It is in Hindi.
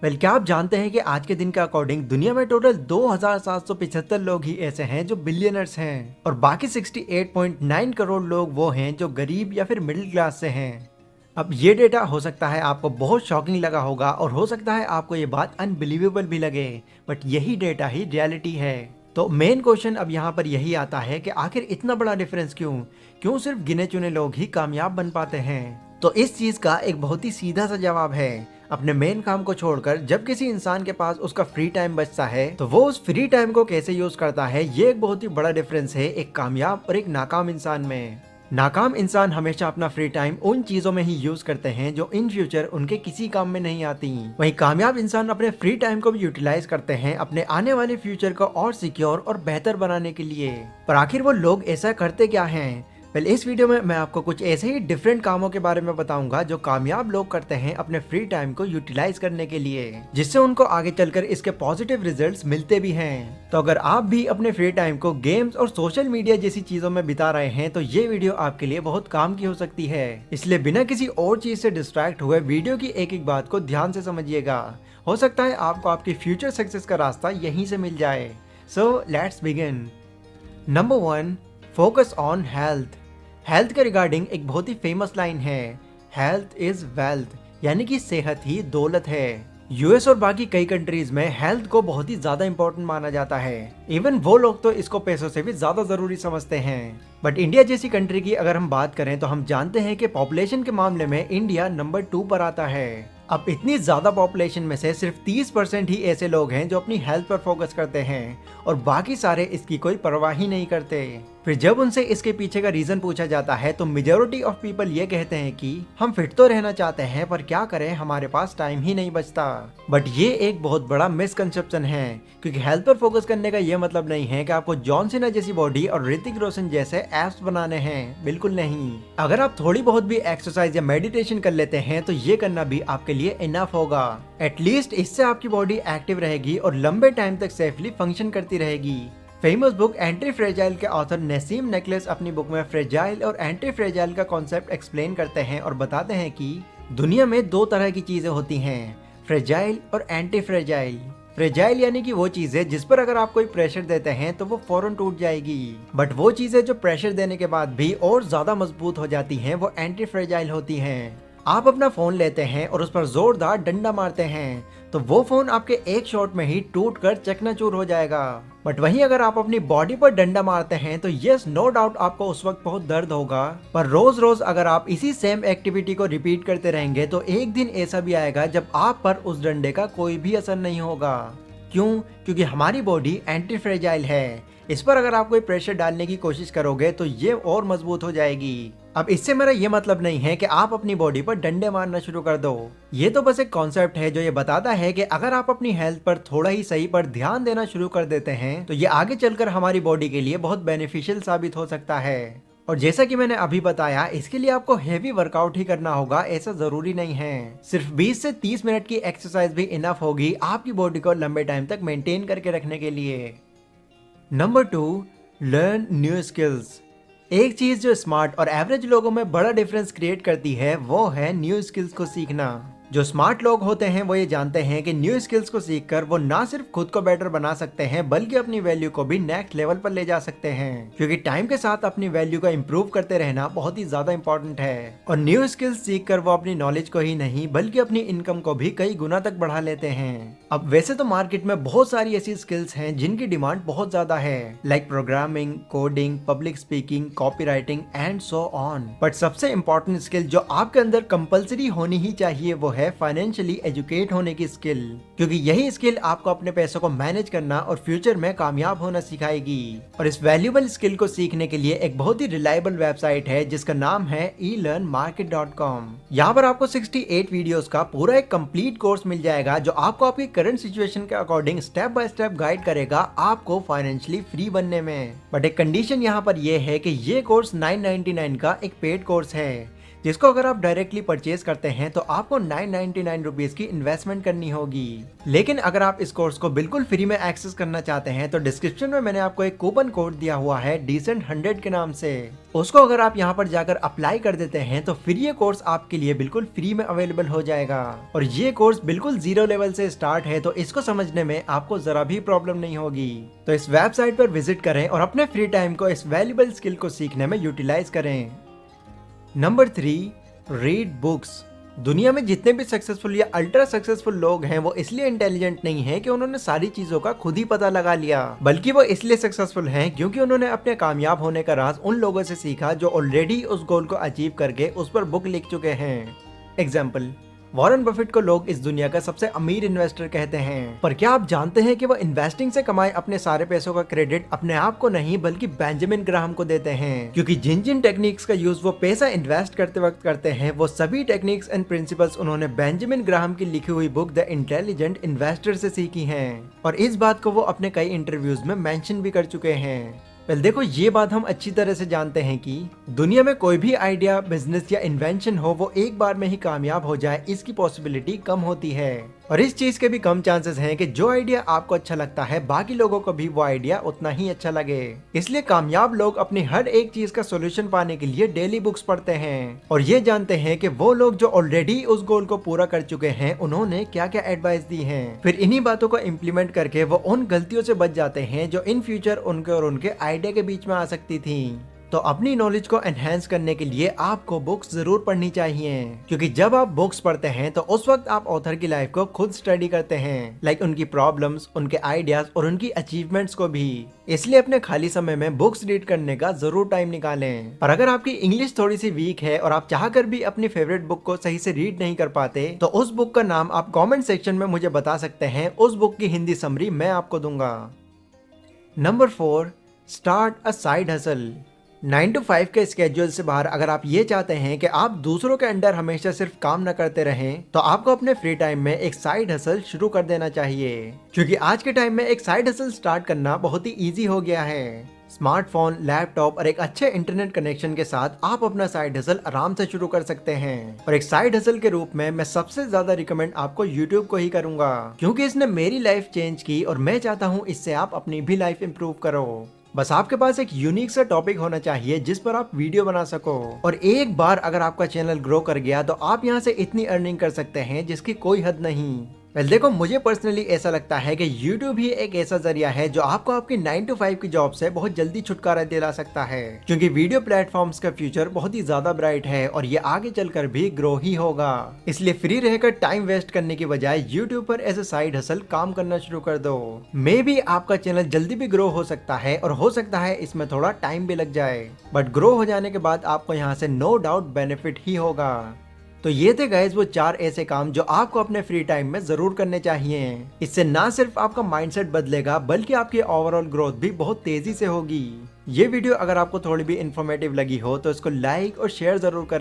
क्या आप जानते हैं कि आज के दिन के अकॉर्डिंग दुनिया में टोटल 2775 लोग ही ऐसे हैं जो बिलियनर्स हैं और बाकी 68.9 करोड़ लोग वो हैं जो गरीब या फिर मिडिल क्लास से हैं। अब ये डेटा हो सकता है आपको बहुत शॉकिंग लगा होगा और हो सकता है आपको ये बात अनबिलीवेबल भी लगे, बट यही डेटा ही रियलिटी है। तो मेन क्वेश्चन अब यहाँ पर यही आता है कि आखिर इतना बड़ा डिफरेंस क्यों क्यों सिर्फ गिने चुने लोग ही कामयाब बन पाते हैं। तो इस चीज का एक बहुत ही सीधा सा जवाब है, अपने मेन काम को छोड़कर जब किसी इंसान के पास उसका फ्री टाइम बचता है तो वो उस फ्री टाइम को कैसे यूज करता है। ये एक बहुत ही बड़ा डिफरेंस है एक कामयाब और एक नाकाम इंसान में। नाकाम इंसान हमेशा अपना फ्री टाइम उन चीजों में ही यूज करते हैं जो इन फ्यूचर उनके किसी काम में नहीं आती। वहीं कामयाब इंसान अपने फ्री टाइम को भी यूटिलाइज करते हैं अपने आने वाले फ्यूचर को और सिक्योर और बेहतर बनाने के लिए। पर आखिर वो लोग ऐसा करते क्या हैं? इस वीडियो में मैं आपको कुछ ऐसे ही डिफरेंट कामों के बारे में बताऊंगा जो कामयाब लोग करते हैं अपने फ्री टाइम को यूटिलाइज करने के लिए, जिससे उनको आगे चलकर इसके पॉजिटिव रिजल्ट्स मिलते भी हैं। तो अगर आप भी अपने फ्री टाइम को गेम्स और सोशल मीडिया जैसी चीजों में बिता रहे हैं तो ये वीडियो आपके लिए बहुत काम की हो सकती है। इसलिए बिना किसी और चीज से डिस्ट्रैक्ट हुए वीडियो की एक एक बात को ध्यान से समझिएगा। हो सकता है आपको आपकी फ्यूचर सक्सेस का रास्ता यहीं से मिल जाए। So let's begin. Number 1, focus on health. Health के रिगार्डिंग एक बहुत ही फेमस लाइन है, हेल्थ इज वेल्थ, यानी कि सेहत ही दौलत है। यूएस और बाकी कई कंट्रीज में हेल्थ को बहुत ही ज्यादा इंपॉर्टेंट माना जाता है। इवन वो लोग तो इसको पैसों से भी ज्यादा जरूरी समझते हैं। बट इंडिया जैसी कंट्री की अगर हम बात करें तो हम जानते हैं कि पॉपुलेशन के मामले में इंडिया नंबर 2 पर आता है। अब इतनी ज्यादा पॉपुलेशन में से सिर्फ 30% ही ऐसे लोग हैं जो अपनी हेल्थ पर फोकस करते हैं और बाकी सारे इसकी कोई परवाह ही नहीं करते। फिर जब उनसे इसके पीछे का रीजन पूछा जाता है तो मेजॉरिटी ऑफ पीपल ये कहते हैं कि हम फिट तो रहना चाहते हैं पर क्या करें, हमारे पास टाइम ही नहीं बचता। बट ये एक बहुत बड़ा मिसकंसेप्शन है, क्योंकि हेल्थ पर फोकस करने का ये मतलब नहीं है कि आपको जॉन सीना जैसी बॉडी और ऋतिक रोशन जैसे एब्स बनाने हैं, बिल्कुल नहीं। अगर आप थोड़ी बहुत भी एक्सरसाइज या मेडिटेशन कर लेते हैं तो ये करना भी आपके लिए इनफ होगा। एटलीस्ट इससे आपकी बॉडी एक्टिव रहेगी और लंबे टाइम तक सेफली फंक्शन करती रहेगी। फेमस बुक एंटी फ्रेजाइल के ऑथर नसीम नेकलेस अपनी बुक में फ्रेजाइल और एंटी फ्रेजाइल का कॉन्सेप्ट एक्सप्लेन करते हैं और बताते हैं कि दुनिया में 2 तरह की चीजें होती हैं, फ्रेजाइल और एंटी फ्रेजाइल। फ्रेजाइल यानी कि वो चीजें जिस पर अगर आप कोई प्रेशर देते हैं तो वो फौरन टूट जाएगी, बट वो चीजें जो प्रेशर देने के बाद भी और ज्यादा मजबूत हो जाती हैं वो एंटी फ्रेजाइल होती हैं। आप अपना फोन लेते हैं और उस पर जोरदार डंडा मारते हैं तो वो फोन आपके एक शॉट में ही टूटकर चकनाचूर हो जाएगा। बट वहीं अगर आप अपनी बॉडी पर डंडा मारते हैं तो यस नो डाउट आपको उस वक्त बहुत दर्द होगा, पर रोज रोज अगर आप इसी सेम एक्टिविटी को रिपीट करते रहेंगे तो एक दिन ऐसा भी आएगा जब आप पर उस डंडे का कोई भी असर नहीं होगा। क्यों? क्योंकि हमारी बॉडी एंटी फ्रेजाइल है। इस पर अगर आप कोई प्रेशर डालने की कोशिश करोगे तो ये और मजबूत हो जाएगी। अब इससे मेरा ये मतलब नहीं है कि आप अपनी बॉडी पर डंडे मारना शुरू कर दो। ये तो बस एक कॉन्सेप्ट है जो ये बताता है कि अगर आप अपनी हेल्थ पर थोड़ा ही सही पर ध्यान देना शुरू कर देते हैं तो ये आगे चलकर हमारी बॉडी के लिए बहुत बेनिफिशियल साबित हो सकता है। और जैसा कि मैंने अभी बताया, इसके लिए आपको हेवी वर्कआउट ही करना होगा, ऐसा जरूरी नहीं है। सिर्फ 20 से 30 मिनट की एक्सरसाइज भी इनफ होगी आपकी बॉडी को लंबे टाइम तक मेंटेन करके रखने के लिए। Number 2, learn new skills. एक चीज जो स्मार्ट और एवरेज लोगों में बड़ा डिफरेंस क्रिएट करती है वो है न्यू स्किल्स को सीखना। जो स्मार्ट लोग होते हैं वो ये जानते हैं कि न्यू स्किल्स को सीखकर वो ना सिर्फ खुद को बेटर बना सकते हैं बल्कि अपनी वैल्यू को भी नेक्स्ट लेवल पर ले जा सकते हैं, क्योंकि टाइम के साथ अपनी वैल्यू को इम्प्रूव करते रहना बहुत ही ज्यादा इंपॉर्टेंट है। और न्यू स्किल्स सीखकर वो अपनी नॉलेज को ही नहीं बल्कि अपनी इनकम को भी कई गुना तक बढ़ा लेते हैं। अब वैसे तो मार्केट में बहुत सारी ऐसी स्किल्स हैं जिनकी डिमांड बहुत ज्यादा है, like programming, coding, public speaking, copy writing and so on. But सबसे इम्पोर्टेंट स्किल जो आपके अंदर कंपलसरी होनी ही चाहिए वो है फाइनेंशियली एजुकेट होने की स्किल, क्योंकि यही स्किल आपको अपने पैसों को मैनेज करना और फ्यूचर में कामयाब होना सिखाएगी। और इस वैल्यूएबल स्किल को सीखने के लिए एक बहुत ही रिलायबल वेबसाइट है जिसका नाम है elearnmarket.com। यहाँ पर आपको 68 वीडियोस का पूरा एक कंप्लीट कोर्स मिल जाएगा जो आपको आपकी करंट सिचुएशन के according step by step guide करेगा आपको फाइनेंशियली फ्री बनने में। बट एक कंडीशन यहाँ पर यह है कि ये कोर्स 999 का एक पेड कोर्स है, जिसको अगर आप डायरेक्टली परचेज करते हैं तो आपको 999 रुपीज की इन्वेस्टमेंट करनी होगी। लेकिन अगर आप इस कोर्स को बिल्कुल फ्री में एक्सेस करना चाहते हैं तो डिस्क्रिप्शन में मैंने आपको एक कूपन कोड दिया हुआ है डिसेंट 100 के नाम से। उसको अगर आप यहाँ पर जाकर अप्लाई कर देते हैं तो फिर ये कोर्स आपके लिए बिल्कुल फ्री में अवेलेबल हो जाएगा। और ये कोर्स बिल्कुल 0 लेवल से स्टार्ट है, तो इसको समझने में आपको जरा भी प्रॉब्लम नहीं होगी। तो इस वेबसाइट पर विजिट करें और अपने फ्री टाइम को इस वैल्यूबल स्किल को सीखने में यूटिलाइज करें। Number 3, read books. दुनिया में जितने भी सक्सेसफुल या अल्ट्रा सक्सेसफुल लोग हैं वो इसलिए इंटेलिजेंट नहीं है कि उन्होंने सारी चीजों का खुद ही पता लगा लिया, बल्कि वो इसलिए सक्सेसफुल हैं क्योंकि उन्होंने अपने कामयाब होने का राज उन लोगों से सीखा जो ऑलरेडी उस गोल को अचीव करके उस पर बुक लिख चुके हैं। एग्जाम्पल, वॉरेन बफेट को लोग इस दुनिया का सबसे अमीर इन्वेस्टर कहते हैं, पर क्या आप जानते हैं कि वो इन्वेस्टिंग से कमाए अपने सारे पैसों का क्रेडिट अपने आप को नहीं बल्कि बेंजामिन ग्राहम को देते हैं, क्योंकि जिन जिन टेक्निक्स का यूज वो पैसा इन्वेस्ट करते वक्त करते हैं वो सभी टेक्निक्स एंड प्रिंसिपल्स उन्होंने बेंजामिन ग्राहम की लिखी हुई बुक द इंटेलिजेंट इन्वेस्टर से सीखी हैं। और इस बात को वो अपने कई इंटरव्यूज में मेंशन भी कर चुके हैं। वेल देखो, ये बात हम अच्छी तरह से जानते हैं कि दुनिया में कोई भी आइडिया, बिजनेस या इन्वेंशन हो वो एक बार में ही कामयाब हो जाए इसकी पॉसिबिलिटी कम होती है। और इस चीज के भी कम चांसेस हैं कि जो आइडिया आपको अच्छा लगता है बाकी लोगों को भी वो आइडिया उतना ही अच्छा लगे। इसलिए कामयाब लोग अपनी हर एक चीज का सोल्यूशन पाने के लिए डेली बुक्स पढ़ते हैं और ये जानते हैं कि वो लोग जो ऑलरेडी उस गोल को पूरा कर चुके हैं उन्होंने क्या क्या एडवाइस दी है। फिर इन्हीं बातों को इम्प्लीमेंट करके वो उन गलतियों से बच जाते हैं जो इन फ्यूचर उनके और उनके आइडिया के बीच में आ सकती थी। तो अपनी नॉलेज को एनहेंस करने के लिए आपको बुक्स जरूर पढ़नी चाहिए, क्योंकि जब आप बुक्स पढ़ते हैं तो उस वक्त आप ऑथर की लाइफ को खुद स्टडी करते हैं, लाइक उनकी प्रॉब्लम्स, उनके आइडियाज और उनकी अचीवमेंट्स को भी। इसलिए अपने खाली समय में बुक्स रीड करने का जरूर टाइम निकालें। पर अगर आपकी इंग्लिश थोड़ी सी वीक है और आप चाहकर भी अपनी फेवरेट बुक को सही से रीड नहीं कर पाते तो उस बुक का नाम आप कॉमेंट सेक्शन में मुझे बता सकते हैं। उस बुक की हिंदी समरी मैं आपको दूंगा। Number 4, start a side hustle. 9 to 5 के स्केड्यूल से बाहर अगर आप ये चाहते हैं कि आप दूसरों के अंडर हमेशा सिर्फ काम न करते रहें तो आपको अपने फ्री टाइम में एक साइड हसल शुरू कर देना चाहिए, क्योंकि आज के टाइम में एक साइड हसल स्टार्ट करना बहुत ही इजी हो गया है। स्मार्टफोन, लैपटॉप और एक अच्छे इंटरनेट कनेक्शन के साथ आप अपना साइड हसल आराम से शुरू कर सकते हैं। और एक साइड हसल के रूप में मैं सबसे ज्यादा रिकमेंड आपको YouTube को ही करूंगा, क्योंकि इसने मेरी लाइफ चेंज की और मैं चाहता हूँ इससे आप अपनी भी लाइफ इंप्रूव करो। बस आपके पास एक यूनिक सा टॉपिक होना चाहिए जिस पर आप वीडियो बना सको। और एक बार अगर आपका चैनल ग्रो कर गया तो आप यहाँ से इतनी अर्निंग कर सकते हैं जिसकी कोई हद नहीं। वेल देखो, मुझे पर्सनली ऐसा लगता है कि YouTube ही एक ऐसा जरिया है जो आपको आपकी 9 to 5 की जॉब से बहुत जल्दी छुटकारा दिला सकता है, क्योंकि वीडियो प्लेटफॉर्म्स का फ्यूचर बहुत ही ज्यादा ब्राइट है और ये आगे चलकर भी ग्रो ही होगा। इसलिए फ्री रहकर टाइम वेस्ट करने की बजाय YouTube पर एज ए साइड हसल काम करना शुरू कर दो। मे बी आपका चैनल जल्दी भी ग्रो हो सकता है और हो सकता है इसमें थोड़ा टाइम भी लग जाए, बट ग्रो हो जाने के बाद आपको यहाँ से नो डाउट बेनिफिट ही होगा। तो ये थे गाइस वो 4 ऐसे काम जो आपको अपने फ्री टाइम में जरूर करने चाहिए। इससे ना सिर्फ आपका माइंडसेट बदलेगा बल्कि आपकी ओवरऑल ग्रोथ भी बहुत तेजी से होगी। ये वीडियो अगर आपको थोड़ी भी इंफॉर्मेटिव लगी हो तो इसको लाइक और शेयर जरूर करें।